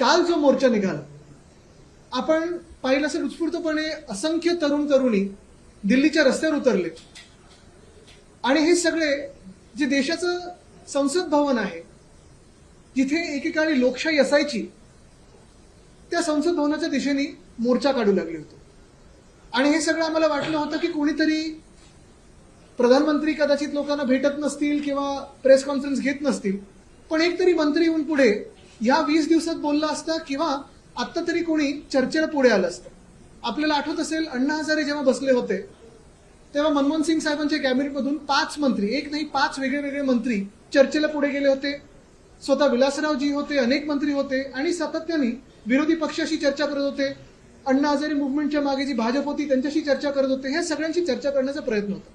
काल जो मोर्चा निघाला, आपण पाहिलं असेल उत्स्फूर्तपणे असंख्य तरुण तरुणी दिल्लीच्या रस्त्यावर उतरले आणि हे सगळे जे देशाचं संसद भवन आहे, जिथे एकेकाळी लोकशाही असायची, त्या संसद भवनाच्या दिशेने मोर्चा काढू लागले होते. आणि हे सगळं आम्हाला वाटलं होतं की कोणीतरी प्रधानमंत्री कदाचित लोकांना भेटत नसतील किंवा प्रेस कॉन्फरन्स घेत नसतील, पण एक तरी मंत्री येऊन पुढे या 20 दिवसात बोलला असता किंवा आत्ता तरी कोणी चर्चेला पुढे आलं असतं. आपल्याला आठवत असेल, अण्णा हजारे जेव्हा बसले होते तेव्हा मनमोहन सिंग साहेबांच्या कॅबिनेटमधून 5 मंत्री, एक नाही 5 वेगळे मंत्री चर्चेला पुढे गेले होते. स्वतः विलासरावजी होते, अनेक मंत्री होते आणि सातत्याने विरोधी पक्षाशी चर्चा करत होते. अण्णा हजारे मुव्हमेंटच्या मागे जी भाजप होती त्यांच्याशी चर्चा करत होते. ह्या सगळ्यांशी चर्चा करण्याचा प्रयत्न होता.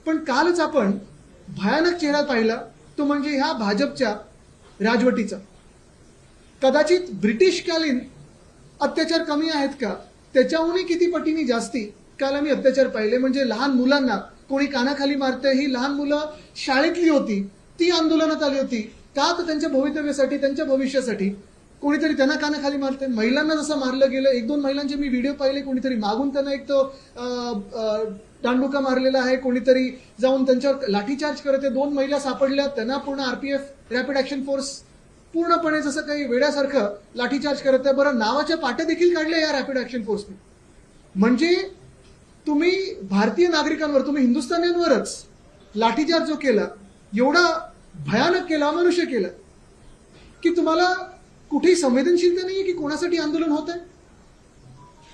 पण कालच आपण भयानक चेहरा पाहिला, तो म्हणजे ह्या भाजपच्या राजवटीचा. कदाचित ब्रिटिशकालीन अत्याचार कमी आहेत का, त्याच्याहूनही किती पटीने जास्ती काल आम्ही अत्याचार पाहिले. म्हणजे लहान मुलांना कोणी कानाखाली मारतंय, ही लहान मुलं शाळेतली होती, ती आंदोलनात आली होती का, तर त्यांच्या भवितव्यासाठी, त्यांच्या भविष्यासाठी. कोणीतरी त्यांना कानाखाली मारतंय. महिलांना जसं मारलं गेलं, 1-2 महिलांचे मी व्हिडिओ पाहिले, कोणीतरी मागून त्यांना एक तो दांडुका मारलेला आहे, कोणीतरी जाऊन त्यांच्यावर लाठीचार्ज करत आहे. 2 महिला सापडल्या, त्यांना पूर्ण आरपीएफ रॅपिड ऍक्शन फोर्स पूर्णपणे जसं काही वेड्यासारखं लाठीचार्ज करत आहे. बरं, नावाच्या पाट्या देखील काढल्या या रॅपिड ऍक्शन फोर्सने. म्हणजे तुम्ही भारतीय नागरिकांवर, तुम्ही हिंदुस्थानींवरच लाठीचार्ज जो केला, एवढा भयानक केला, अमनुष्य केला की तुम्हाला कुठेही संवेदनशीलता नाहीये की कोणासाठी आंदोलन होत आहे.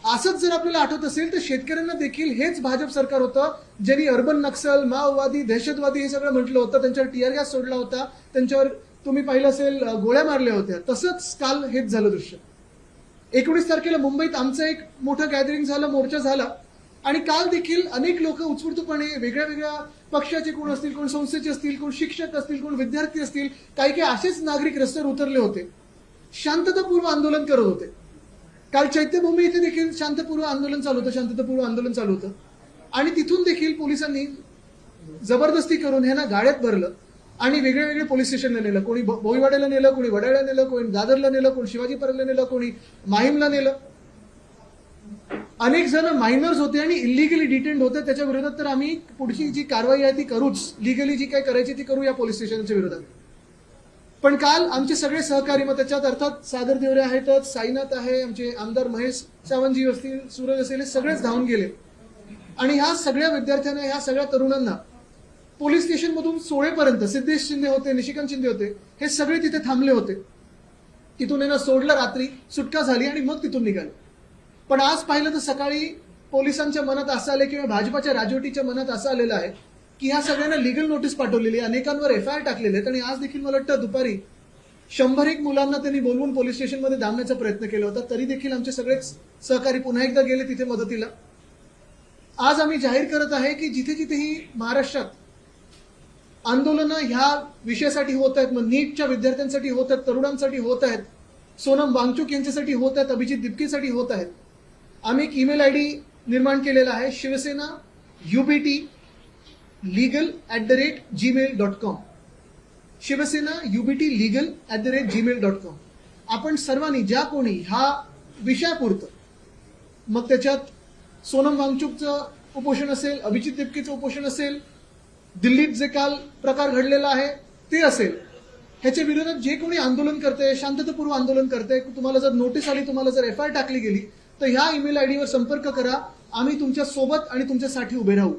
असंच जर आपल्याला आठवत असेल तर शेतकऱ्यांना देखील हेच भाजप सरकार होतं ज्यांनी अर्बन नक्सल, माओवादी, दहशतवादी हे सगळं म्हटलं होतं. त्यांच्यावर टीआर गॅस सोडला होता, त्यांच्यावर तुम्ही पाहिलं असेल गोळ्या मारल्या होत्या. तसंच काल हेच झालं दृश्य. 19 तारखेला मुंबईत आमचं एक मोठं गॅदरिंग झालं, मोर्चा झाला आणि काल देखील अनेक लोक उत्स्फूर्तपणे वेगळ्या वेगळ्या पक्षाचे, कोण असतील, कोण संस्थेचे असतील, कोण शिक्षक असतील, कोण विद्यार्थी असतील, काही असेच नागरिक रस्त्यावर उतरले होते, शांततापूर्व आंदोलन करत होते. काल चैत्यभूमी इथे देखील शांततापूर्व आंदोलन चालू होतं आणि तिथून देखील पोलिसांनी जबरदस्ती करून ह्यांना गाड्यात भरलं आणि वेगळे वेगळे पोलीस स्टेशनला नेलं. कोणी भोईवाड्याला नेलं, कोणी वडाळ्याला नेलं, कोणी दादरला नेलं, कोणी शिवाजी पार्कला नेलं, कोणी माहीमला नेलं. अनेक जण मायनर्स होते आणि इलिगली डिटेंड होते. त्याच्या विरोधात तर आम्ही पुढची जी कारवाई आहे ती करूच, लिगली जी काही करायची ती करू या पोलीस स्टेशनच्या विरोधात. पण काल आमचे सगळे सहकारी, मग त्याच्यात अर्थात सागर देवरे आहेतच, साईनाथ आहे, आमचे आमदार महेश सावंतजी असतील, सूरज असेल, सगळेच धावून गेले आणि ह्या सगळ्या विद्यार्थ्यांना, ह्या सगळ्या तरुणांना पोलीस स्टेशन मधून सोडेपर्यंत सिद्धेश शिंदे होते, निशिकांत शिंदे होते, हे सगळे तिथे थांबले होते. तिथून यांना सोडलं, रात्री सुटका झाली आणि मग तिथून निघाले. पण आज पाहिलं तर सकाळी पोलिसांच्या मनात असं आलं किंवा भाजपाच्या राजवटीच्या मनात असं आलेलं आहे की ह्या सगळ्यांना लिगल नोटीस पाठवलेली आहे, अनेकांवर एफआयआर टाकलेले आहेत. आणि आज देखील मला वाटतं दुपारी 100 मुलांना त्यांनी बोलवून पोलीस स्टेशनमध्ये दाबण्याचा प्रयत्न केला होता. तरी देखील आमचे सगळेच सहकारी पुन्हा एकदा गेले तिथे मदतीला. आज आम्ही जाहीर करत आहे की जिथे जिथेही महाराष्ट्रात आंदोलनं ह्या विषयासाठी होत आहेत, मग नीटच्या विद्यार्थ्यांसाठी होत आहेत, तरुणांसाठी होत आहेत, सोनम वांगचुक यांच्यासाठी होत आहेत, अभिजित दिपकेसाठी होत आहेत, आम्ही एक ईमेल आयडी निर्माण केलेला आहे, Shiv Sena UBT legal@gmail.com. Shiv Sena UBT legal@gmail.com. आपण सर्वांनी, ज्या कोणी ह्या विषयापुरतं, मग त्याच्यात सोनम वांगचुकचं उपोषण असेल, अभिजित दिपकेचं उपोषण असेल, दिल्लीत जे काल प्रकार घडलेला आहे ते असेल, ह्याच्या विरोधात जे कोणी आंदोलन करते, शांततापूर्व आंदोलन करते, तुम्हाला जर नोटीस आली, तुम्हाला जर एफआयआर टाकली गेली, तर ह्या ईमेल आयडीवर संपर्क करा. आम्ही तुमच्या सोबत आणि तुमच्यासाठी उभे राहू.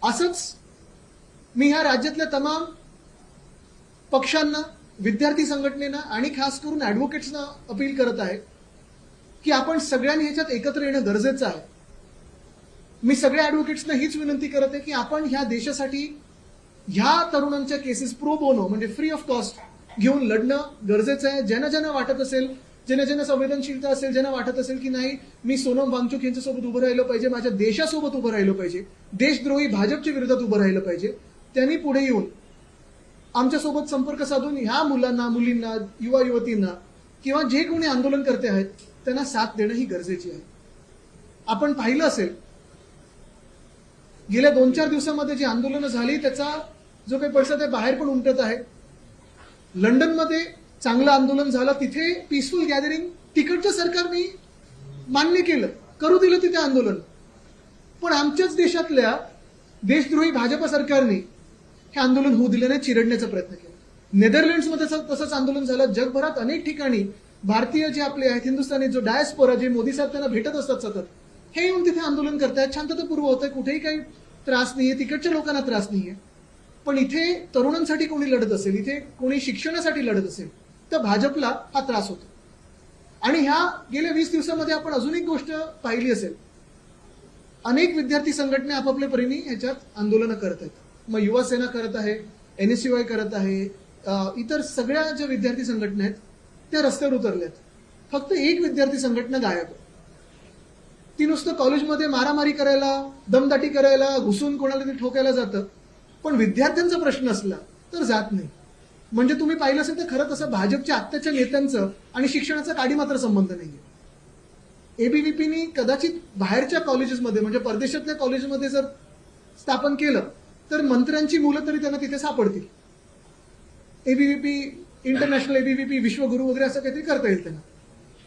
असंच मी ह्या राज्यातल्या तमाम पक्षांना, विद्यार्थी संघटनेना आणि खास करून ऍडव्होकेट्सना अपील करत आहे की आपण सगळ्यांनी ह्याच्यात एकत्र येणं गरजेचं आहे. मी सगळ्या ऍडव्होकेट्सना हीच विनंती करत आहे की आपण ह्या देशासाठी ह्या तरुणांच्या केसेस प्रो बोनो, म्हणजे फ्री ऑफ कॉस्ट घेऊन लढणं गरजेचं आहे. ज्यांना ज्यांना वाटत असेल, ज्यांना संवेदनशीलता असेल, ज्यांना वाटत असेल की नाही मी सोनम वांगचुक यांच्यासोबत उभं राहिलं पाहिजे, माझ्या देशासोबत उभं राहिलं पाहिजे, देशद्रोही भाजपच्या विरोधात उभं राहिलं पाहिजे, त्यांनी पुढे येऊन आमच्यासोबत संपर्क साधून ह्या मुलांना, मुलींना, युवा युवतींना किंवा जे कोणी आंदोलन करते आहेत त्यांना साथ देणं ही गरजेची आहे. आपण पाहिलं असेल गेल्या 2-4 दिवसांमध्ये जी आंदोलनं झाली त्याचा जो काही पडसाद आहे बाहेर पण उमटत आहे. लंडनमध्ये चांगलं आंदोलन झालं, तिथे पीसफुल गॅदरिंग तिकडच्या सरकारने मान्य केलं, करू दिलं तिथे आंदोलन. पण आमच्याच देशातल्या देशद्रोही भाजप सरकारने हे आंदोलन होऊ दिलं नाही, चिरडण्याचा प्रयत्न केला. नेदरलँड्समध्ये तसंच आंदोलन झालं. जगभरात अनेक ठिकाणी भारतीय जे आपले आहेत, हिंदुस्थानी जो डायस्पोरा, जे मोदी साहेब त्यांना भेटत असतात सतत, हे येऊन तिथे आंदोलन करतायत, शांततापूर्व होत आहे, कुठेही काही त्रास नाहीये, तिकडच्या लोकांना त्रास नाहीये. पण इथे तरुणांसाठी कोणी लढत असेल, इथे कोणी शिक्षणासाठी लढत असेल, तर भाजपला हा त्रास होतो. आणि ह्या गेल्या 20 दिवसामध्ये आपण अजून एक गोष्ट पाहिली असेल, अनेक विद्यार्थी संघटना आपापल्या परीने ह्याच्यात आंदोलनं करत आहेत. मग युवा सेना करत आहे, NSUI करत आहे, इतर सगळ्या ज्या विद्यार्थी संघटना आहेत त्या रस्त्यावर उतरल्यात. फक्त एक विद्यार्थी संघटना गायब आहे. ती नुसतं कॉलेजमध्ये मारामारी करायला, दमदाटी करायला, घुसून कोणाला तरी ठोकायला जातं, पण विद्यार्थ्यांचा प्रश्न असला तर जात नाही. म्हणजे तुम्ही पाहिलं असेल तर खरं तसं भाजपच्या आत्ताच्या नेत्यांचं आणि शिक्षणाचा काडी मात्र संबंध नाहीये. ABVPनी कदाचित बाहेरच्या कॉलेजेसमध्ये, म्हणजे परदेशातल्या कॉलेजमध्ये जर स्थापन केलं तर मंत्र्यांची मुलं तरी त्यांना तिथे सापडतील. ABVP, इंटरनॅशनल ABVP, विश्वगुरू वगैरे असं काहीतरी करता येईल त्यांना.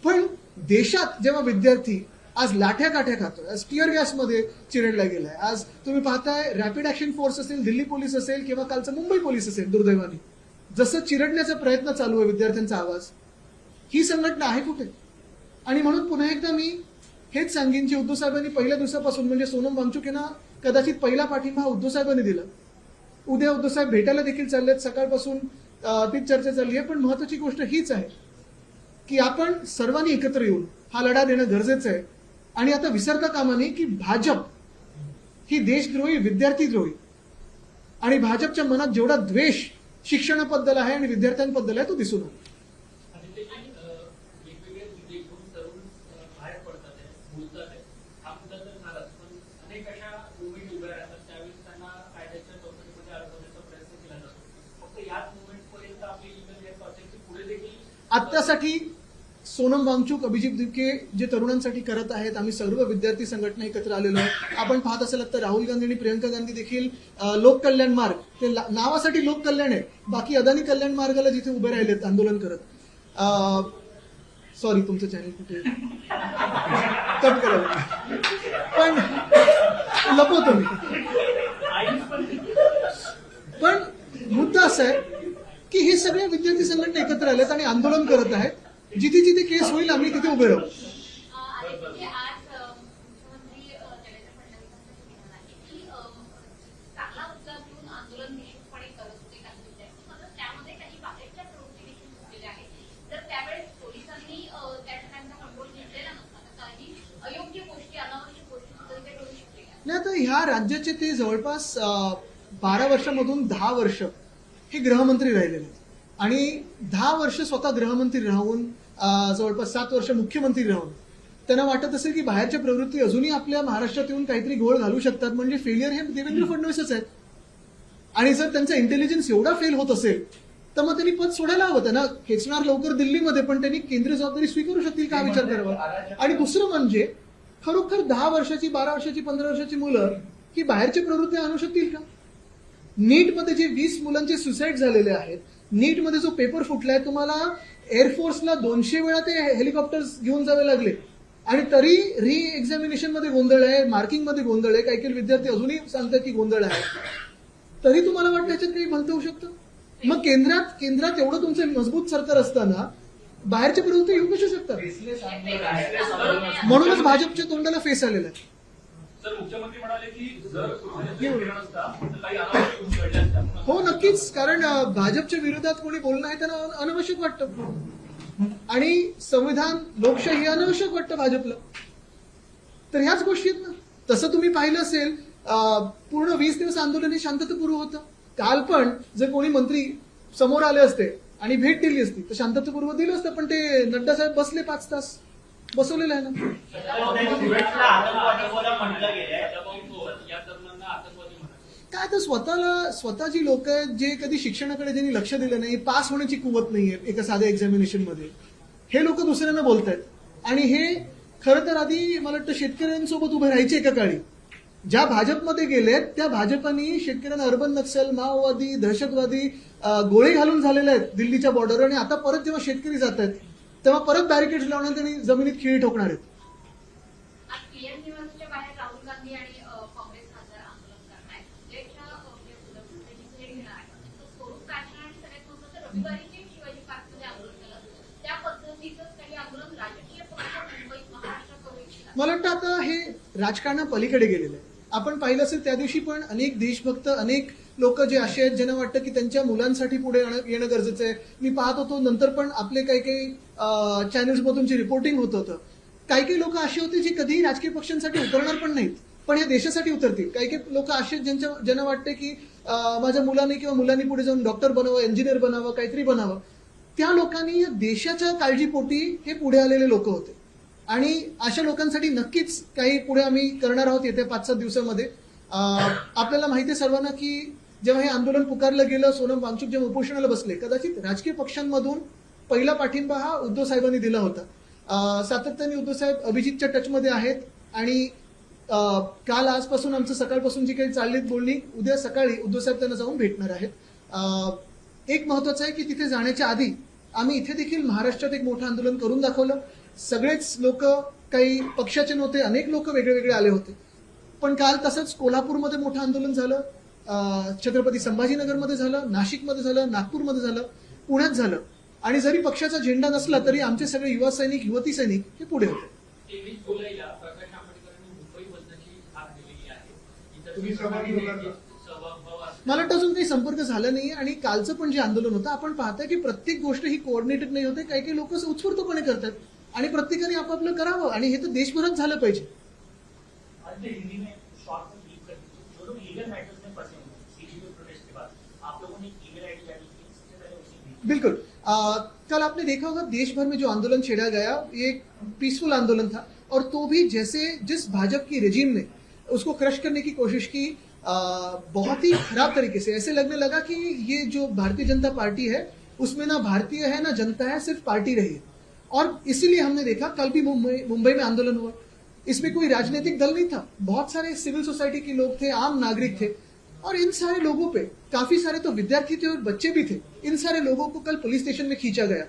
पण देशात जेव्हा विद्यार्थी आज लाठ्या काठ्या खातोय, आज टिअर गॅसमध्ये चिरडला गेलाय, आज तुम्ही पाहताय रॅपिड ऍक्शन फोर्स असेल, दिल्ली पोलीस असेल किंवा कालचं मुंबई पोलीस असेल, दुर्दैवाने जसं चिरडण्याचा प्रयत्न चालू आहे विद्यार्थ्यांचा आवाज, ही संघटना आहे कुठे? आणि म्हणून पुन्हा एकदा मी हेच सांगेन, जे उद्धव साहेबांनी पहिल्या दिवसापासून, म्हणजे सोनम वांगचुक यांना कदाचित पहिला पाठिंबा उद्धव साहेबांनी दिला. उद्या उद्धव साहेब भेटायला देखील चाललेत, सकाळपासून तीच चर्चा चालली आहे. पण महत्वाची गोष्ट हीच आहे की आपण सर्वांनी एकत्र येऊन हा लढा देणं गरजेचं आहे. आणि आता विसरता कामा नये की भाजप ही देशद्रोही, विद्यार्थीद्रोही, आणि भाजपच्या मनात जेवढा द्वेष शिक्षणाबद्दल आहे आणि विद्यार्थ्यांबद्दल आहे तो दिसून आला. आत्तासाठी सोनम वांगचुक, अभिजित दिपके जे तरुणांसाठी करत आहेत, आम्ही सर्व विद्यार्थी संघटना एकत्र आलेलो आहे. आपण पाहत असाल तर राहुल गांधी आणि प्रियंका गांधी देखील लोक कल्याण मार्ग, ते नावासाठी लोक कल्याण आहे, बाकी अदानी कल्याण मार्गाला जिथे उभे राहिलेत आंदोलन करत. सॉरी, तुमचं चॅनल कुठे कट करा, पण लपवतो मी. पण मुद्दा असा आहे की हे सगळे विद्यार्थी संघटना एकत्र आलेत आणि आंदोलन करत आहेत. जिथे जिथे केस होईल आम्ही तिथे उभे राहू. नाही, आता ह्या राज्याचे ते जवळपास 12 वर्षामधून 10 वर्ष हे गृहमंत्री राहिलेले आहेत. आणि 10 वर्ष स्वतः गृहमंत्री राहून, जवळपास 7 वर्ष मुख्यमंत्री राहून त्यांना वाटत असेल की बाहेरच्या प्रवृत्ती अजूनही आपल्या महाराष्ट्रात येऊन काहीतरी घोळ घालू शकतात, म्हणजे फेलियर हे देवेंद्र फडणवीसच आहेत. आणि जर त्यांचा इंटेलिजन्स एवढा फेल होत असेल तर मग त्यांनी पद सोडायला हवं. त्यांना खेचणार लवकर दिल्लीमध्ये, पण त्यांनी केंद्रीय जबाबदारी स्वीकारू शकतील का विचार करावा. आणि दुसरं म्हणजे खरोखर 10 वर्षाची, 12 वर्षाची, 15 वर्षाची मुलं ही बाहेरच्या प्रवृत्ती आणू शकतील का? नीटमध्ये जे 20 मुलांचे सुसाईड झालेले आहेत, नीटमध्ये जो पेपर फुटलाय, तुम्हाला एअरफोर्सला 200 वेळा ते हेलिकॉप्टर्स घेऊन जावे लागले आणि तरी री एक्झामिनेशन मध्ये गोंधळ आहे, मार्किंग मध्ये गोंधळ आहे, काही काही विद्यार्थी अजूनही सांगतात की गोंधळ आहे. तरी तुम्हाला वाटतं याच्यात काही भलतं होऊ शकतं? मग केंद्रात एवढं तुमचं मजबूत सरकार असताना बाहेरच्या प्रवृत्ती येऊ कशा शकतात? म्हणूनच भाजपच्या तोंडाला फेस आलेला आहे. मुख्यमंत्री म्हणाले की हो, नक्कीच. कारण भाजपच्या विरोधात कोणी बोलणं आहे त्यांना अनावश्यक वाटतं, आणि संविधान, लोकशाही अनावश्यक वाटतं भाजपला. तर ह्याच गोष्टी आहेत ना. तसं तुम्ही पाहिलं असेल, पूर्ण 20 दिवस आंदोलन हे शांततापूर्व होतं. काल पण जर कोणी मंत्री समोर आले असते आणि भेट दिली असती तर शांततापूर्व दिलं असतं, पण ते नड्डा साहेब बसले 5 तास. बसवलेलं आहे ना. काय तर स्वतः जी लोक आहेत जे कधी शिक्षणाकडे ज्यांनी लक्ष दिलं नाही, पास होण्याची कुवत नाहीये एका साध्या एक्झामिनेशन मध्ये, हे लोक दुसऱ्यांना बोलतायत. आणि हे खरं तर आधी मला वाटतं शेतकऱ्यांसोबत उभे राहायचे एका काळी, ज्या भाजपमध्ये गेलेत त्या भाजपानी शेतकऱ्यांना अर्बन नक्सल, माओवादी, दहशतवादी गोळे घालून झालेले आहेत दिल्लीच्या बॉर्डरवर. आणि आता परत जेव्हा शेतकरी जात आहेत तेव्हा परत बॅरिकेड्स लावण्यात त्यांनी जमिनीत खिळी ठोकणार आहेत. आज पीएम निवासच्या बाहेर राहुल गांधी आणि काँग्रेस खासदार आंदोलन करणार आहेत. उद्धव ठाकरे घेणार आहेत. तर स्वरूप काय असणार आणि सगळ्यात महत्त्वाचं रविवारी जे शिवाजी पार्कमध्ये आंदोलन केलं त्या पद्धतीचंच काही आंदोलन राजकीय पक्ष मुंबईत महाराष्ट्रात करू इच्छितात. मला वाटतं आता हे राजकारणापलीकडे गेलेलं आहे. आपण पाहिलं असेल त्या दिवशी पण अनेक देशभक्त, अनेक लोक जे असे आहेत ज्यांना वाटतं की त्यांच्या मुलांसाठी पुढे येणं गरजेचं आहे. मी पाहत होतो नंतर पण आपले काही चॅनल्समधून जे रिपोर्टिंग होत होतं, काही लोक असे होते जे कधीही राजकीय पक्षांसाठी उतरणार पण नाहीत, पण या देशासाठी उतरतील. काही लोक असे ज्यांना वाटते की माझ्या मुलाने किंवा मुलांनी पुढे जाऊन डॉक्टर बनावं, इंजिनियर बनावं, काहीतरी बनावं. त्या लोकांनी या देशाच्या काळजीपोटी हे पुढे आलेले लोक होते. आणि अशा लोकांसाठी नक्कीच काही पुढे आम्ही करणार आहोत येत्या 5-7 दिवसामध्ये. आपल्याला माहिती आहे सर्वांना की जेव्हा हे आंदोलन पुकारलं गेलं, सोनम वांगचुक जेव्हा उपोषणाला बसले, कदाचित राजकीय पक्षांमधून पहिला पाठिंबा हा उद्धव साहेबांनी दिला होता. सातत्याने उद्धव साहेब अभिजितच्या टचमध्ये आहेत. आणि काल आजपासून आमचं सकाळपासून जी काही चाललीत बोलणी, उद्या सकाळी उद्धव साहेब त्यांना जाऊन भेटणार आहेत. एक महत्वाचं आहे की तिथे जाण्याच्या आधी आम्ही इथे देखील महाराष्ट्रात एक मोठं आंदोलन करून दाखवलं. सगळेच लोक, काही पक्षाचे नव्हते, अनेक लोक वेगळे आले होते. पण काल तसंच कोल्हापूरमध्ये मोठं आंदोलन झालं, छत्रपती संभाजीनगरमध्ये झालं, नाशिकमध्ये झालं, नागपूरमध्ये झालं, पुण्यात झालं. आणि जरी पक्षाचा झेंडा नसला तरी आमचे सगळे युवा सैनिक, युवती सैनिक हे पुढे होते. 23 जुलैला प्रकाश आंबेडकरांनी मुंबई बदलाची हाक दिलेली आहे. तुम्ही सहभागी होणार का? मला वाटतं अजून काही संपर्क झाला नाही. आणि कालचं पण जे आंदोलन होतं, आपण पाहताय की प्रत्येक गोष्ट ही कोऑर्डिनेटेड नाही होते. काही लोक उत्स्फूर्तपणे करतात आणि प्रत्येकाने आपापलं करावं. आणि हे तर देशभरात झालं पाहिजे. आज के हिंदी में शॉर्ट में क्लिक कर दीजिए जो लोग लीगल मैटर्स में फंसे हुए हैं सीजीपी प्रोटेस्ट के बाद आप लोगों ने ईमेल आईडी जारी की सबसे पहले उसी बिल्कुल. कल आपने देखा होगा देश भर में जो आंदोलन छेड़ा गया ये एक पीसफुल आंदोलन था. और तो भी जिस भाजपा की रेजिम ने उसको क्रश करने की कोशिश की, बहुत ही खराब तरीके से. ऐसे लगने लगा कि ये जो भारतीय जनता पार्टी है उसमें ना भारतीय है ना जनता है, सिर्फ पार्टी रही है. और इसीलिए हमने देखा कल भी मुंबई में आंदोलन हुआ. इसमें कोई राजनीतिक दल नहीं था, बहुत सारे सिविल सोसाइटी के लोग थे, आम नागरिक थे. और इन सारे लोगों पे, काफी सारे तो विद्यार्थी थे और बच्चे भी थे, इन सारे लोगों को कल पुलिस स्टेशन में खींचा गया.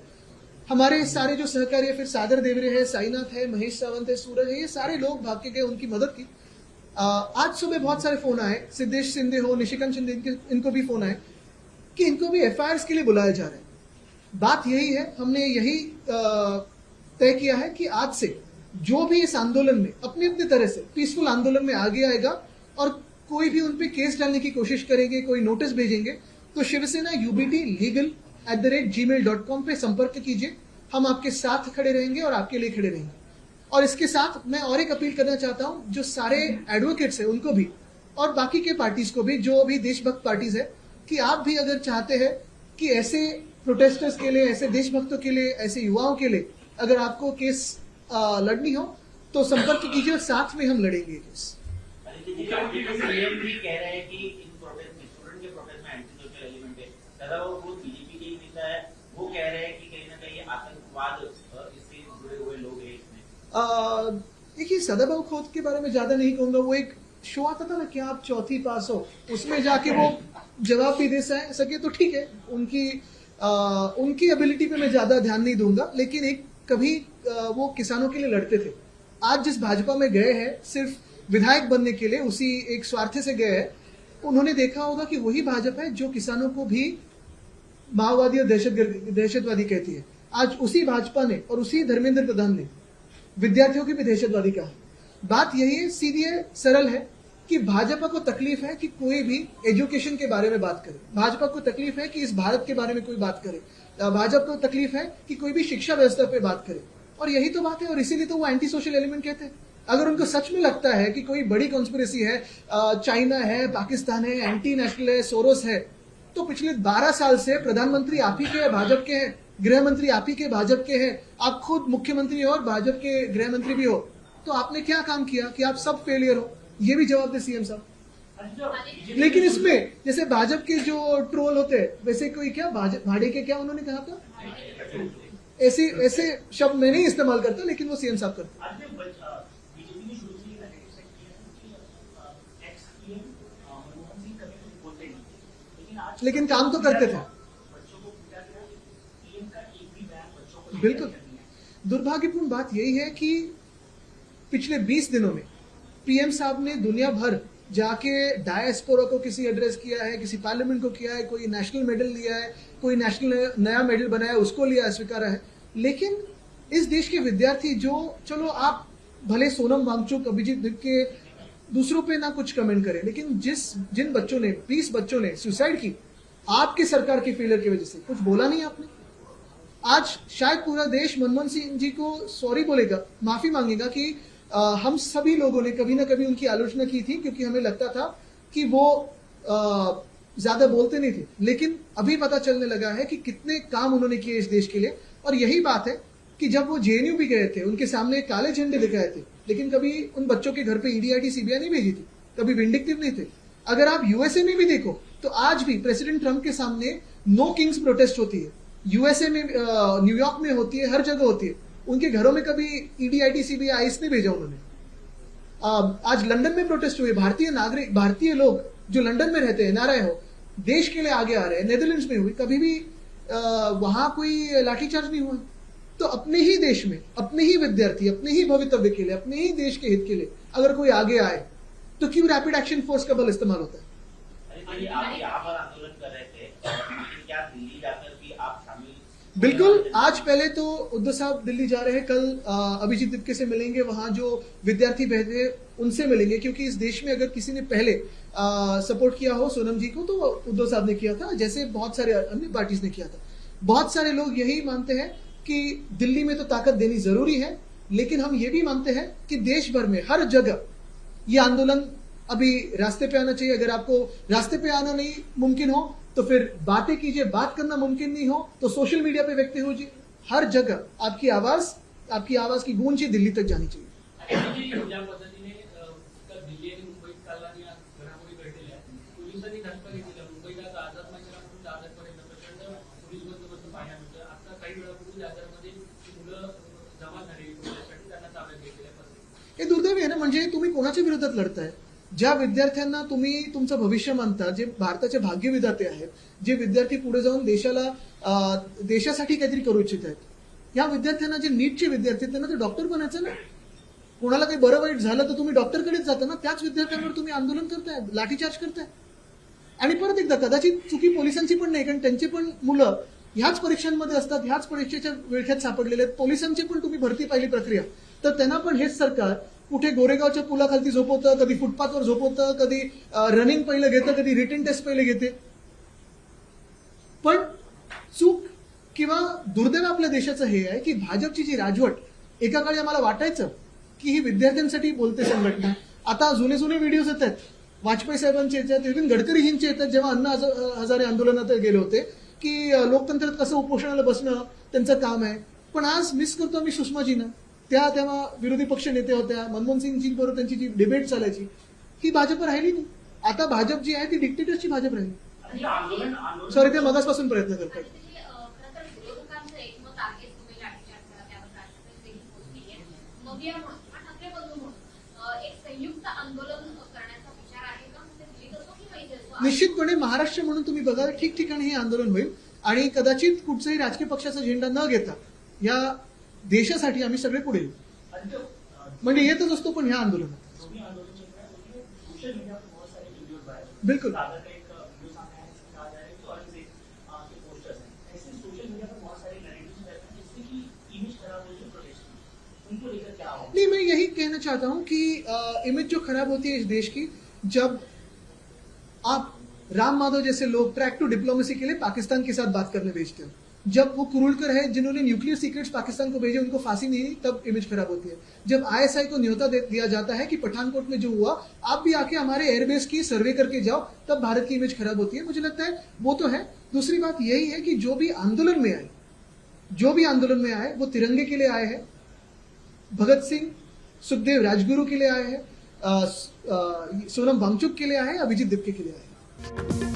हमारे सारे जो सहकारी है, फिर सादर देवरे है, साईनाथ है, महेश सावंत है, सूरज है, ये सारे लोग भाग के गए, उनकी मदद की. आज सुबह बहुत सारे फोन आए, सिद्धेश शिंदे हो, निशिकांत शिंदे, इनको भी फोन आए कि इनको भी एफआईआर के लिए बुलाया जा रहा है. बात यही है, हमने यही तय किया है कि आज से जो भी इस आंदोलन में अपनी तरह से पीसफुल आंदोलन में आगे आएगा और कोई भी उन पे केस डालने की कोशिश करेंगे, कोई नोटिस भेजेंगे, तो शिवसेना UBTlegal@gmail.com पे संपर्क कीजिए. हम आपके साथ खड़े रहेंगे और आपके लिए खड़े रहेंगे. और इसके साथ मैं और एक अपील करना चाहता हूं, जो सारे एडवोकेट्स हैं उनको भी और बाकी के पार्टीज को भी, जो भी देशभक्त पार्टीज है, कि आप भी अगर चाहते हैं कि ऐसे प्रोटेस्टर्स के लिए, ऐसे देशभक्तों के लिए, ऐसे युवाओं के लिए अगर आपको केस लड़नी हो तो संपर्क कीजिए और साथ में हम लड़ेंगे केस. सीएम भी कह रहे हैं कि इन प्रोटेस्ट में, स्टूडेंट के प्रोटेस्ट में एंटी सोशल एलिमेंट है. दादा वो खुद बीजेपी के ही नेता है, वो कह रहे हैं कि कहीं ना कहीं आतंकवाद इससे जुड़े हुए लोग हैं इसमें. देखिए, सदाभाऊ खोत के बारे में ज्यादा नहीं कहूंगा. वो एक शो आता था ना, क्या आप चौथी पास हो, उसमें जाके वो जवाब भी दे सके तो ठीक है. उनकी एबिलिटी पे मैं ज्यादा ध्यान नहीं दूंगा. लेकिन एक कभी वो किसानों के लिए लड़ते थे. आज जिस भाजपा में गए हैं सिर्फ विधायक बनने के लिए, उसी एक स्वार्थ से गए हैं. उन्होंने देखा होगा कि वही भाजपा है जो किसानों को भी माओवादी और दहशतवादी कहती है. आज उसी भाजपा ने और उसी धर्मेंद्र प्रधान ने विद्यार्थियों की भी दहशतवादी कहा. बात यही है, सीधी है, सरल है कि भाजपा को तकलीफ है कि कोई भी एजुकेशन के बारे में बात करे. भाजपा को तकलीफ है कि इस भारत के बारे में कोई बात करे. भाजपा को तकलीफ है कि कोई भी शिक्षा व्यवस्था पे बात करे. और यही तो बात है. और इसीलिए तो वो एंटी सोशल एलिमेंट कहते हैं. अगर उनको सच में लगता है कि कोई बड़ी कॉन्स्पिरेसी है, चाइना है, पाकिस्तान है, एंटी नेशनल है, सोरोस है, तो पिछले 12 साल से प्रधानमंत्री आप ही के भाजपा के हैं, गृह मंत्री आप ही के भाजपा के हैं, आप खुद मुख्यमंत्री हो और भाजपा के गृह मंत्री भी हो. तो आपने क्या काम किया कि आप सब फेलियर हो? ये भी जवाब दे सीएम साहब. लेकिन इसमें जैसे भाजपा के जो ट्रोल होते हैं, वैसे कोई क्या भाड़े के, क्या उन्होंने कहा था, ऐसे शब्द मैं नहीं इस्तेमाल करता, लेकिन वो सीएम साहब करते. आज में बीजेपी ने शुरू से ये narrative set किया है कि लेकिन काम तो करते थे। बच्चों को पूछा गया, पीएम का एक भी बयान बच्चों को बिल्कुल। दुर्भाग्यपूर्ण बात यही है कि पिछले 20 दिनों में पीएम साहब ने दुनिया भर जाके डायस्पोरा को किसी एड्रेस किया है, किसी पार्लियामेंट को किया है, कोई नेशनल मेडल लिया है, कोई नेशनल नया मेडल बनाया उसको लिया स्वीकारा है। लेकिन इस देश के विद्यार्थी जो, चलो आप भले सोनम वांगचुक, अभिजीत के दूसरों पे ना कुछ कमेंट करें, लेकिन जिन बच्चों ने 20 बच्चों ने सुसाइड की आपकी सरकार की फेलियर की वजह से, कुछ बोला नहीं आपने। आज शायद पूरा देश मनमोहन सिंह जी को सॉरी बोलेगा, माफी मांगेगा कि हम सभी लोगों ने कभी ना कभी उनकी आलोचना की थी, क्योंकि हमें लगता था कि वो ज्यादा बोलते नहीं थे। लेकिन अभी पता चलने लगा है कि कितने काम उन्होंने किए इस देश के लिए। और यही बात है कि जब वो जेएनयू भी गए थे, उनके सामने काले झंडे दिखाए थे, लेकिन कभी उन बच्चों के घर पे ईडी सीबीआई नहीं भेजी थी, कभी विंडिक्टिव नहीं थे। अगर आप यूएसए में भी देखो तो आज भी प्रेसिडेंट ट्रंप के सामने नो किंग्स प्रोटेस्ट होती है, यूएसए में, न्यूयॉर्क में होती है, हर जगह होती है। उनके घरों में कभी ईडी सीबीआई आईस नहीं भेजा उन्होंने। आज लंदन में प्रोटेस्ट हुए, भारतीय नागरिक, भारतीय लोग जो लंदन में रहते हैं, एनआरआई हो, देश के लिए आगे आ रहे हैं। नेदरलैंड्स में हुई, कभी भी वहां कोई लाठीचार्ज नहीं हुआ। तो अपने ही देश में, अपने ही विद्यार्थी, अपने ही भवितव्य के लिए, अपने ही देश के हित के लिए अगर कोई आगे आए तो क्यों रैपिड एक्शन फोर्स का बल इस्तेमाल होता है? अरे तो आप यहाँ पर आंदोलन कर रहे थे, क्या दिल्ली जाकर भी आप शामिल? बिल्कुल। आज पहले तो उद्धव साहब दिल्ली जा रहे हैं, कल अभिजीत दिपके से मिलेंगे, वहां जो विद्यार्थी बैठे उनसे मिलेंगे, क्योंकि इस देश में अगर किसी ने पहले सपोर्ट किया हो सोनम जी को तो उद्धव साहब ने किया था, जैसे बहुत सारे अन्य पार्टीज ने किया था। बहुत सारे लोग यही मानते हैं कि दिल्ली में तो ताकत देनी जरूरी है, लेकिन हम ये भी मानते हैं कि देश भर में हर जगह ये आंदोलन अभी रास्ते पे आना चाहिए। अगर आपको रास्ते पे आना नहीं मुमकिन हो तो फिर बातें कीजिए, बात करना मुमकिन नहीं हो तो सोशल मीडिया पे व्यक्त होजिए। हर जगह आपकी आवाज की गूंज ही दिल्ली तक जानी चाहिए। आणि ज्या पद्धतीने दिल्ली आणि मुंबईत कालनी घडामोडी घडलेल्या आहेत, पोलिसांनी धक्का घेतला, मुंबईला आझाद मैदानापासून दादरपर्यंत प्रचंड पोलीस बंदोबस्त पाहायला मिळतो। आता काही वेळापूर्वी दादरमध्ये मुलं जमा झाली, त्यासाठी त्यांना ताब्यात घेतलेल्या परिस्थिती। हे दुर्दैवी आहे ना, म्हणजे तुम्ही कोणाच्या विरोधात लढताय? ज्या विद्यार्थ्यांना तुम्ही तुमचं भविष्य मानता, जे भारताचे भाग्य विधाते आहेत, जे विद्यार्थी पुढे जाऊन देशासाठी काहीतरी करू इच्छित आहेत, या विद्यार्थ्यांना, जे नीटचे विद्यार्थी आहेत, त्यांना ते डॉक्टर बनायचं ना। कोणाला काही बरं वाईट झालं तर तुम्ही डॉक्टरकडेच जाता ना, त्याच विद्यार्थ्यांवर तुम्ही आंदोलन करताय, लाठीचार्ज करताय। आणि परत एकदा, कदाचित चुकी पोलिसांची पण नाही, कारण त्यांची पण मुलं ह्याच परीक्षांमध्ये असतात, ह्याच परीक्षेच्या विळख्यात सापडलेले आहेत। पोलिसांची पण तुम्ही भरती पाहिली प्रक्रिया, तर त्यांना पण हेच सरकार कुठे गोरेगावच्या पुलाखालती झोपवतं, कधी फुटपाथवर झोपवतं, कधी रनिंग पहिलं घेतं, कधी रिटन टेस्ट पहिले घेते। पण चूक किंवा दुर्दैव आपल्या देशाचं हे आहे की भाजपची जी राजवट, एका काळी आम्हाला वाटायचं की ही विद्यार्थ्यांसाठी बोलते संघटना, आता जुने व्हिडिओज येत आहेत, वाजपेयी साहेबांचे येतात, नितीन गडकरीजींचे येतात, जेव्हा अण्णा हजारे आंदोलनात गेले होते की लोकतंत्रात कसं उपोषणाला बसणं त्यांचं काम आहे। पण आज मिस करतो मी सुषमाजींना, त्या तेव्हा विरोधी पक्ष नेते होत्या, मनमोहन सिंगजी बरोबर त्यांची जी डिबेट चालायची, ही भाजप राहिली नाही। आता भाजप जी आहे ती डिक्टेटरची भाजप राहिली। आणि आंदोलन सॉरी, ते मगासपासून प्रयत्न करतात। खरं तर विरोधकांचं एकमत आहे, तुम्ही लाठीचार्ज करा, त्यावर राष्ट्रपती देखील पोस्ट केली आहे। मग या म्हणून किंवा ठाकरे बंधू म्हणून एक संयुक्त आंदोलन करण्याचा विचार आहे का? म्हणजे दिल्लीत असो किंवा इथे असो? निश्चितपणे महाराष्ट्र म्हणून तुम्ही बघा, ठिकठिकाणी हे आंदोलन होईल आणि कदाचित कुठच्याही राजकीय पक्षाचा झेंडा न घेता या देशासाठी आम्ही सगळे पुढे येऊ, म्हणजे येतच असतो पण ह्या आंदोलनात। सोशल मीडिया पर बहुत सारे वीडियोस आए, बिल्कुल। दादा का एक वीडियो सामने आया जिसमें कहा जा रहा है कि औरंगजेब के पोस्टर्स हैं। ऐसे सोशल मीडिया पर बहुत सारे नैरेटिव्स रहते हैं जिससे कि इमेज खराब हो रही है प्रोटेस्ट की, उनको लेकर क्या हो? नहीं, मैं यही कहना चाहता हूं कि इमेज जो खराब होती है इस देश की, जब आप राम माधव जैसे लोग ट्रैक टू डिप्लोमेसी के लिए पाकिस्तान के साथ बात करने भेजते हो, जब वो कुरुलकर है जिन्होंने न्यूक्लियर सीक्रेट्स पाकिस्तान को भेजे, उनको फांसी नहीं दी, तब इमेज खराब होती है। जब आईएसआई को न्योता दिया जाता है कि पठानकोट में जो हुआ, आप भी आके हमारे एयरबेस की सर्वे करके जाओ, तब भारत की इमेज खराब होती है। मुझे लगता है वो तो है। दूसरी बात यही है कि जो भी आंदोलन में आए वो तिरंगे के लिए आए हैं, भगत सिंह, सुखदेव राजगुरु के लिए आए हैं, सोनम वांगचुक के लिए आए हैं, अभिजीत दिपके के लिए आए हैं।